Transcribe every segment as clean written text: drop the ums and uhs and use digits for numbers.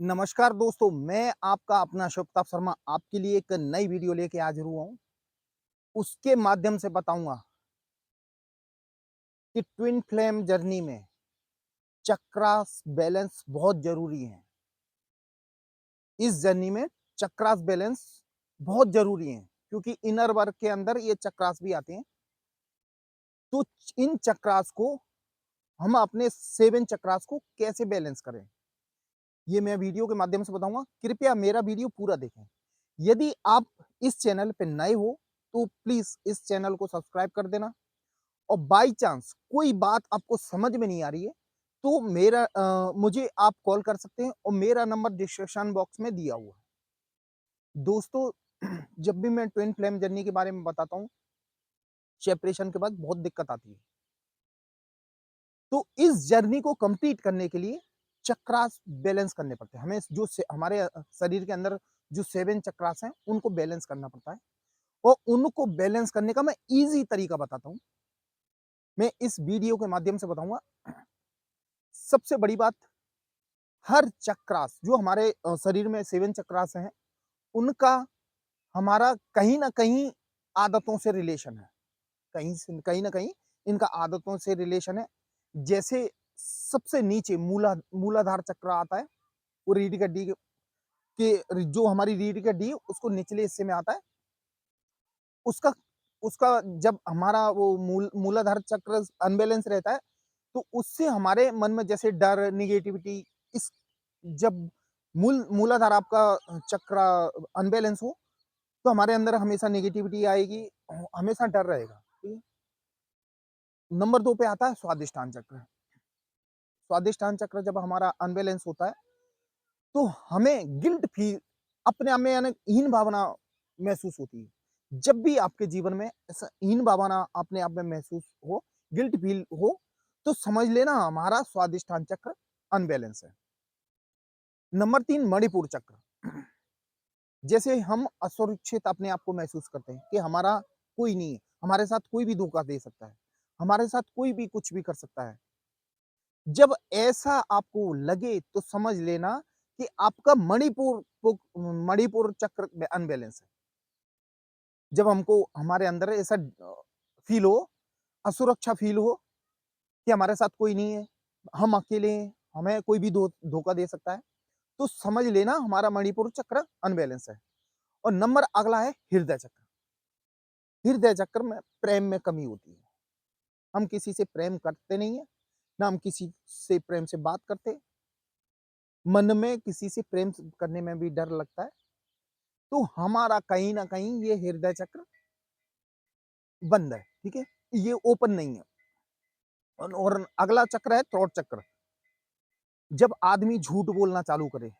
नमस्कार दोस्तों, मैं आपका अपना शुभताप शर्मा आपके लिए एक नई वीडियो लेके हाजिर हुआ हूँ। उसके माध्यम से बताऊँगा कि ट्विन फ्लेम जर्नी में चक्रास बैलेंस बहुत ज़रूरी है। इस जर्नी में चक्रास बैलेंस बहुत ज़रूरी है, क्योंकि इनर वर्क के अंदर ये चक्रास भी आते हैं। तो इन चक्रास को हम अपने 7 चक्रास को कैसे बैलेंस करें, ये मैं वीडियो के माध्यम से बताऊँगा। कृपया मेरा वीडियो पूरा देखें। यदि आप इस चैनल पे नए हो, तो प्लीज़ इस चैनल को सब्सक्राइब कर देना। और बाई चांस कोई बात आपको समझ में नहीं आ रही है, तो मुझे आप कॉल कर सकते हैं और मेरा नंबर डिस्क्रिप्शन बॉक्स में दिया हुआ है। दोस्तों, जब भी मैं ट्विन फ्लेम जर्नी के बारे में बताता हूँ, सेपरेशन के बाद बहुत दिक्कत आती है। तो इस जर्नी को कंप्लीट करने के लिए चक्रास बैलेंस करने पड़ते हैं। हमें हमारे शरीर के अंदर जो 7 चक्रास हैं, उनको बैलेंस करना पड़ता है और उनको बैलेंस करने का मैं ईज़ी तरीका बताता हूँ। मैं इस वीडियो के माध्यम से बताऊँगा। सबसे बड़ी बात, हर चक्रास जो हमारे शरीर में 7 चक्रास हैं, उनका हमारा कहीं न कहीं आदतों से रिलेशन है। कहीं न कहीं इनका आदतों से रिलेशन है। जैसे सबसे नीचे मूलाधार चक्र आता है, वो रीढ़ की हड्डी जो हमारी रीढ़ की हड्डी है, उसको निचले हिस्से में आता है। उसका उसका जब हमारा वो मूलाधार चक्र अनबैलेंस रहता है, तो उससे हमारे मन में जैसे डर, नेगेटिविटी, इस जब मूलाधार आपका चक्र अनबैलेंस हो, तो हमारे अंदर हमेशा नेगेटिविटी आएगी, हमेशा डर रहेगा। ठीक है? नंबर 2 पे आता है स्वादिष्टान चक्र। स्वादिष्टान चक्र जब हमारा अनबैलेंस होता है, तो हमें गिल्ट फील, अपने आप में यानी हीन भावना महसूस होती है। जब भी आपके जीवन में ऐसा हीन भावना अपने आप में महसूस हो, गिल्ट फील हो, तो समझ लेना हमारा स्वादिष्टान चक्र अनबैलेंस है। नंबर 3 मणिपुर चक्र। जैसे हम असुरक्षित अपने आप को महसूस करते हैं कि हमारा कोई नहीं है, हमारे साथ कोई भी धोखा दे सकता है, हमारे साथ कोई भी कुछ भी कर सकता है। जब ऐसा आपको लगे तो समझ लेना कि आपका मणिपुर चक्र में अनबैलेंस है। जब हमको हमारे अंदर ऐसा फील हो, असुरक्षा फील हो कि हमारे साथ कोई नहीं है, हम अकेले हैं, हमें कोई भी धोखा दे सकता है, तो समझ लेना हमारा मणिपुर चक्र अनबैलेंस है। और नंबर अगला है हृदय चक्र। हृदय चक्र में प्रेम में कमी होती है। हम किसी से प्रेम करते नहीं है, ना हम किसी से प्रेम से बात करते। मन में किसी से प्रेम करने में भी डर लगता है, तो हमारा कहीं न कहीं ये हृदय चक्र बंद है, ठीक है? ये ओपन नहीं है। और अगला चक्र है थ्रोट चक्र। जब आदमी झूठ बोलना चालू करे,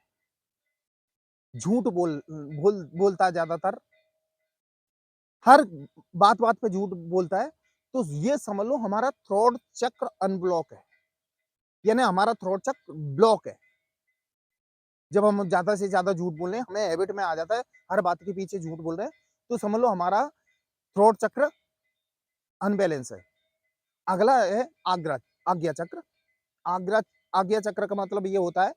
झूठ बोलता है ज़्यादातर, हर बात-बात पे झूठ बोलता है, तो ये समझ लो हमारा थ्रोट चक्र अनब्लॉक है। यानी हमारा थ्रोट चक्र ब्लॉक है। जब हम ज़्यादा से ज़्यादा झूठ बोल रहे हैं, हमें हैबिट में आ जाता है, हर बात के पीछे झूठ बोल रहे हैं, तो समझ लो हमारा थ्रोट चक्र अनबैलेंस है। अगला है आज्ञा चक्र। आग्रा आज्ञा चक्र का मतलब ये होता है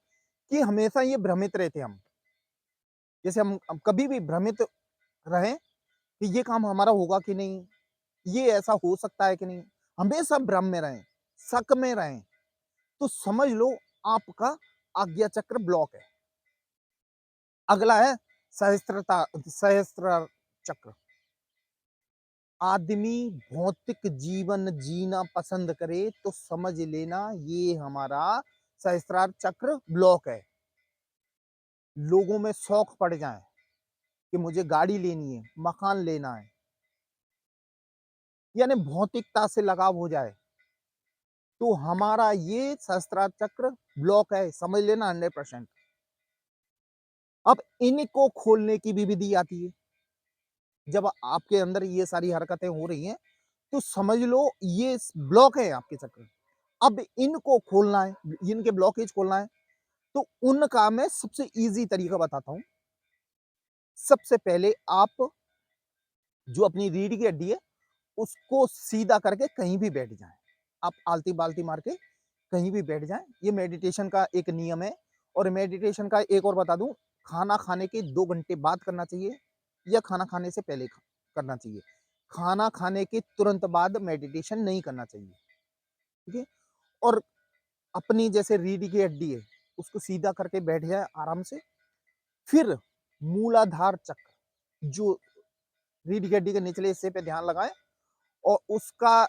कि हमेशा ये भ्रमित रहते हम। जैसे हम कभी भी भ्रमित रहें कि ये काम हमारा होगा कि नहीं, ये ऐसा हो सकता है कि नहीं, हमेशा भ्रम में रहें, शक में रहें, तो समझ लो आपका आज्ञा चक्र ब्लॉक है। अगला है सहस्त्र चक्र। आदमी भौतिक जीवन जीना पसंद करे तो समझ लेना ये हमारा सहस्त्रार चक्र ब्लॉक है। लोगों में शौक पड़ जाए कि मुझे गाड़ी लेनी है, मकान लेना है, यानी भौतिकता से लगाव हो जाए, तो हमारा ये सहस्त्रार चक्र ब्लॉक है, समझ लेना 100%। अब इनको खोलने की भी विधि आती है। जब आपके अंदर ये सारी हरकतें हो रही हैं, तो समझ लो ये ब्लॉक है आपके चक्र। अब इनको खोलना है, इनके ब्लॉकेज खोलना है, तो उनका मैं सबसे ईज़ी तरीका बताता हूँ। सबसे पहले आप जो अपनी रीढ़ की हड्डी है, उसको सीधा करके कहीं भी बैठ जाएँ। आप आलती-बालती मार के कहीं भी बैठ जाएँ। ये मेडिटेशन का एक नियम है और मेडिटेशन का एक और बता दूँ, खाना खाने के 2 घंटे बाद करना चाहिए या खाना खाने से पहले करना चाहिए। खाना खाने के तुरंत बाद मेडिटेशन नहीं करना चाहिए, ठीक है? और अपनी जैसे रीढ़ की हड्डी है, उसको सीधा करके बैठ जाए आराम से। फिर मूलाधार चक्र, जो रीढ़ की हड्डी के निचले हिस्से पे ध्यान लगाएँ और उसका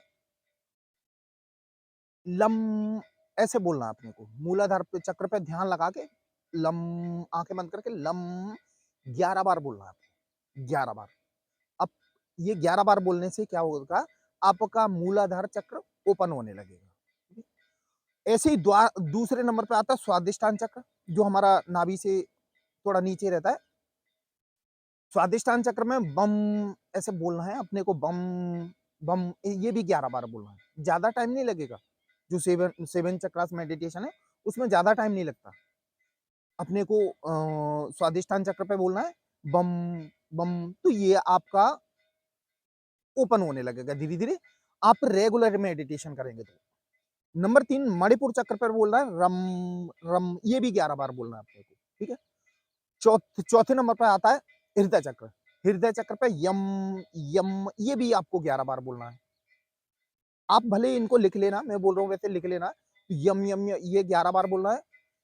लम ऐसे बोलना है अपने को। मूलाधार पे चक्र पे ध्यान लगा के लम, आँखें बंद करके लम 11 बार बोलना है आपको, 11 बार। अब ये 11 बार बोलने से क्या होगा, आपका मूलाधार चक्र ओपन होने लगेगा। ठीक है? ऐसे ही दूसरे नंबर पे आता है स्वादिष्टान चक्र, जो हमारा नाभि से थोड़ा नीचे रहता है। स्वादिष्टान चक्र में बम ऐसे बोलना है अपने को, बम बम, ये भी 11 बार बोलना है। ज़्यादा टाइम नहीं लगेगा। जो 7 चक्रास मेडिटेशन है, उसमें ज़्यादा टाइम नहीं लगता। अपने को स्वादिष्टान चक्र पे बोलना है बम बम, तो ये आपका ओपन होने लगेगा धीरे-धीरे, आप रेगुलर मेडिटेशन करेंगे तो। नंबर 3 मणिपुर चक्र पर बोलना है रम रम, ये भी 11 बार बोलना है अपने को, ठीक है? चौथे नंबर पे आता है हृदय चक्र। हृदय चक्र पे यम यम, ये भी आपको 11 बार बोलना है। आप भले इनको लिख लेना, मैं बोल रहा हूँ वैसे लिख लेना। यम यम ये 11 बार बोलना है,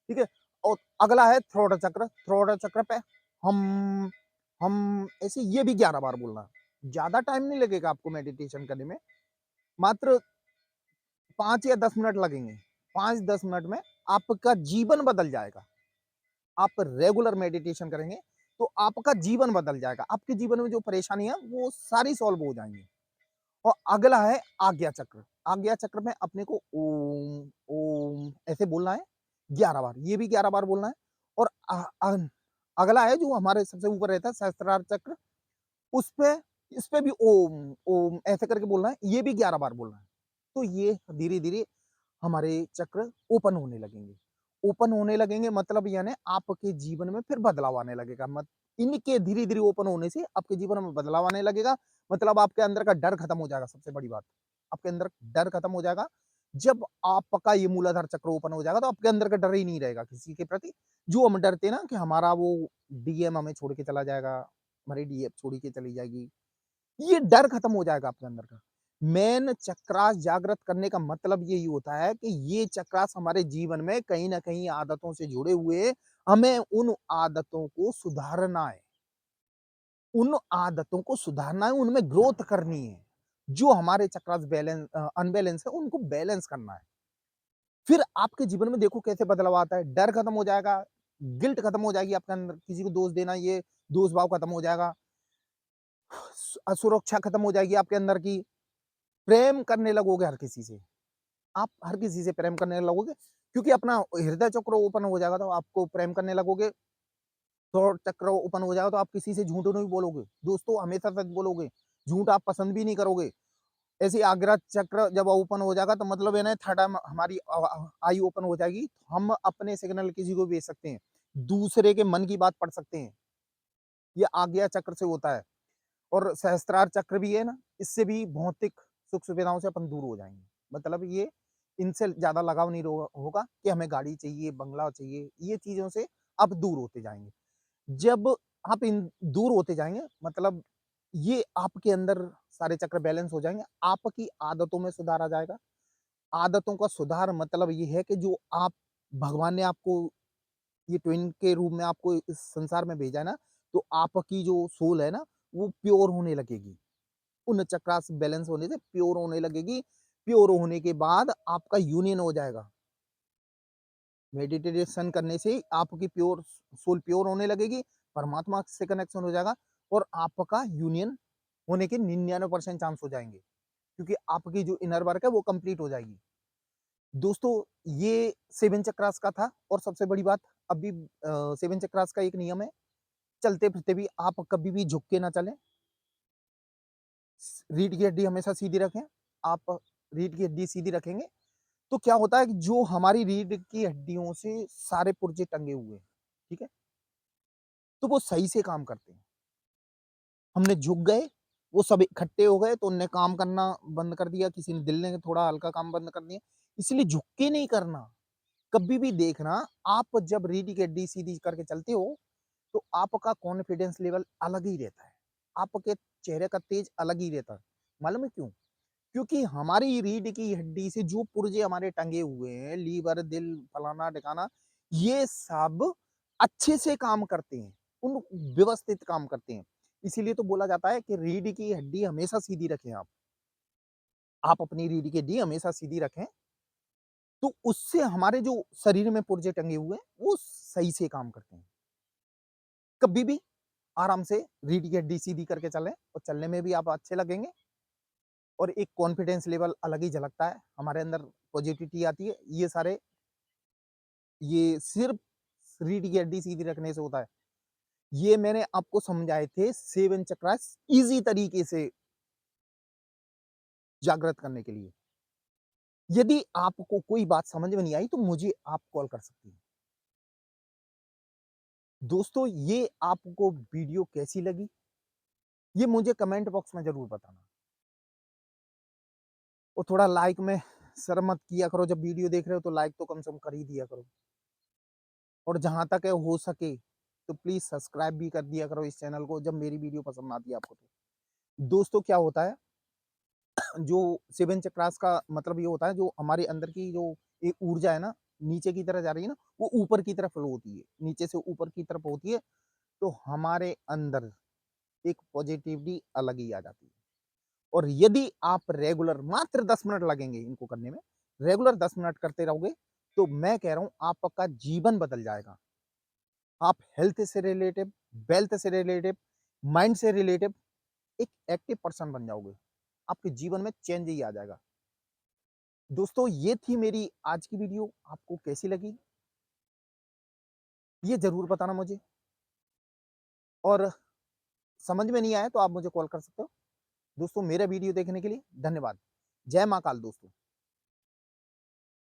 ठीक है? और अगला है थ्रोट चक्र। थ्रोट चक्र पे हम ऐसे ये भी 11 बार बोलना है। ज़्यादा टाइम नहीं लगेगा आपको मेडिटेशन करने में, मात्र 5 या 10 मिनट लगेंगे। 5-10 मिनट में आपका जीवन बदल जाएगा। आप रेगुलर मेडिटेशन करेंगे, तो आपका जीवन बदल जाएगा। आपके जीवन में जो परेशानी है, वो सारी सॉल्व हो जाएँगी। और अगला है आज्ञा चक्र। आज्ञा चक्र में अपने को ओम, ओम ऐसे बोलना है 11 बार, ये भी 11 बार बोलना है। और अगला है जो हमारे सबसे ऊपर रहता है सहस्त्रार चक्र, उसपे इसपे भी ओम, ओम ऐसे करके बोलना है, ये भी 11 बार बोलना है। तो ये धीरे-धीरे हमारे चक्र ओपन होने लगेंगे। ओपन होने लगेंगे मतलब यानी आपके जीवन में फिर बदलाव आने लगेगा। इनके धीरे-धीरे ओपन होने से आपके जीवन में बदलाव आने लगेगा। मतलब आपके अंदर का डर खत्म हो जाएगा, सबसे बड़ी बात। आपके अंदर डर खत्म हो जाएगा। जब आपका ये मूलाधार चक्र ओपन हो जाएगा, तो आपके अंदर का डर ही नहीं रहेगा किसी के प्रति। जो हम डरते हैं ना कि हमारा वो डीएम हमें छोड़ के चला जाएगा, हमारी डीएफ छोड़ के चली जाएगी, ये डर खत्म हो जाएगा आपके अंदर का। मेन चक्रास जागृत करने का मतलब यही होता है कि ये चक्रास हमारे जीवन में कहीं न कहीं आदतों से जुड़े हुए, हमें उन आदतों को सुधारना है। उन आदतों को सुधारना है, उनमें ग्रोथ करनी है। जो हमारे चक्रास अनबैलेंस है, उनको बैलेंस करना है। फिर आपके जीवन में देखो कैसे बदलाव आता है, डर खत्म हो जाएगा, गिल्ट खत्म हो जाएगी आपके अंदर, किसी को दोष देना, ये दोष भाव खत्म हो जाएगा, असुरक्षा खत्म हो जाएगी आपके अंदर की, प्रेम करने लगोगे हर किसी से। आप हर किसी से प्रेम करने लगोगे, क्योंकि अपना हृदय चक्र ओपन हो जाएगा, तो आपको प्रेम करने लगोगे। थॉट चक्र ओपन हो जाएगा, तो आप किसी से झूठ नहीं बोलोगे, दोस्तों हमेशा सच बोलोगे, झूठ आप पसंद भी नहीं करोगे। ऐसे ही आग्रह चक्र जब ओपन हो जाएगा, तो मतलब है ना थर्ड हमारी आई ओपन हो जाएगी, हम अपने सिग्नल किसी को भेज सकते हैं, दूसरे के मन की बात पढ़ सकते हैं। ये आज्ञा चक्र से होता है। और सहस्त्रार चक्र भी है ना, इससे भी भौतिक सुख सुविधाओं से अपन दूर हो जाएंगे। मतलब ये इनसे ज्यादा लगाव नहीं होगा कि हमें गाड़ी चाहिए, बंगला चाहिए, ये चीजों से आप दूर होते जाएंगे। जब आप इन दूर होते जाएंगे, मतलब ये आपके अंदर सारे चक्र बैलेंस हो जाएंगे, आपकी आदतों में सुधार आ जाएगा। आदतों का सुधार मतलब ये है कि जो आप, भगवान ने आपको ये ट्विन के रूप में आपको इस संसार में भेजा है ना, तो आपकी जो सोल है ना, वो प्योर होने लगेगी। उन चक्रास बैलेंस होने से प्योर होने लगेगी। प्योर होने के बाद आपका यूनियन हो जाएगा। मेडिटेशन करने से आपकी प्योर सोल प्योर होने लगेगी, परमात्मा से कनेक्शन हो जाएगा, और आपका यूनियन होने के 99% चांस हो जाएंगे, क्योंकि आपकी जो इनर वर्क है वो कंप्लीट हो जाएगी। दोस्तों, ये 7 चक्रास का था। और सबसे बड़ी बात, अभी 7 चक्रास का एक नियम है, चलते फिरते भी आप कभी भी झुक के ना चलें। रीढ़ की हड्डी हमेशा सीधी रखें। आप रीढ़ की हड्डी सीधी रखेंगे, तो क्या होता है कि जो हमारी रीढ़ की हड्डियों से सारे पुर्जे टंगे हुए हैं, ठीक है? तो वो सही से काम करते हैं। हमने झुक गए, वो सब इकट्ठे हो गए, तो उनने काम करना बंद कर दिया, किसी ने दिल ने थोड़ा हल्का काम बंद कर दिया। इसलिए झुक के नहीं करना, कभी भी देखना, आप जब रीढ़ की हड्डी सीधी करके चलते हो, तो आपका कॉन्फिडेंस लेवल अलग ही रहता है। आपके चेहरे का तेज अलग ही रहता है। मालूम है क्यों? क्योंकि हमारी रीढ़ की हड्डी से जो पुर्जे हमारे टंगे हुए हैं, लीवर, दिल, फलाना-ढिकाना, ये सब अच्छे से काम करते हैं। उन व्यवस्थित काम करते हैं। इसीलिए तो बोला जाता है कि रीढ़ की हड्डी हमेशा सीधी रखें आप। आप अपनी रीढ़ की हड्डी हमेशा सीधी रखें, तो उससे हमारे जो शरीर में पुर्जे टंगे हुए हैं, वो सही से काम करते हैं। कभी भी आराम से रीढ़ की हड्डी सीधी करके चलें और चलने में भी आप अच्छे लगेंगे और एक कॉन्फिडेंस लेवल अलग ही झलकता है। हमारे अंदर पॉजिटिविटी आती है। ये सिर्फ़ रीढ़ की हड्डी सीधी रखने से होता है। ये मैंने आपको समझाए थे 7 चक्रास ईज़ी तरीके से जागृत करने के लिए। यदि आपको कोई बात समझ में नहीं आई तो मुझे आप कॉल कर सकती हैं। दोस्तों, ये आपको वीडियो कैसी लगी? ये मुझे कमेंट बॉक्स में ज़रूर बताना। और थोड़ा लाइक में शर्म मत किया करो, जब वीडियो देख रहे हो तो लाइक तो कम से कम कर ही दिया करो। और जहाँ तक है हो सके तो प्लीज़ सब्सक्राइब भी कर दिया करो इस चैनल को, जब मेरी वीडियो पसंद आती है आपको तो। दोस्तों, क्या होता है, जो 7 चक्रास का मतलब ये होता है, जो हमारे अंदर की जो एक ऊर्जा है ना, नीचे की तरफ जा रही है ना, वो ऊपर की तरफ फ्लो होती है। नीचे से ऊपर की तरफ होती है, तो हमारे अंदर एक पॉजिटिविटी अलग ही आ जाती है। और यदि आप रेगुलर मात्र 10 मिनट लगेंगे इनको करने में, रेगुलर 10 मिनट करते रहोगे, तो मैं कह रहा हूँ आपका जीवन बदल जाएगा। आप हेल्थ से रिलेटेड, वेल्थ से रिलेटेड, माइंड से रिलेटेड एक एक्टिव पर्सन बन जाओगे। आपके जीवन में चेंज ही आ जाएगा। दोस्तों, ये थी मेरी आज की वीडियो। आपको कैसी लगी? ये ज़रूर बताना मुझे। और समझ में नहीं आया तो आप मुझे कॉल कर सकते हो। दोस्तों, मेरा वीडियो देखने के लिए धन्यवाद। जय महाकाल दोस्तों।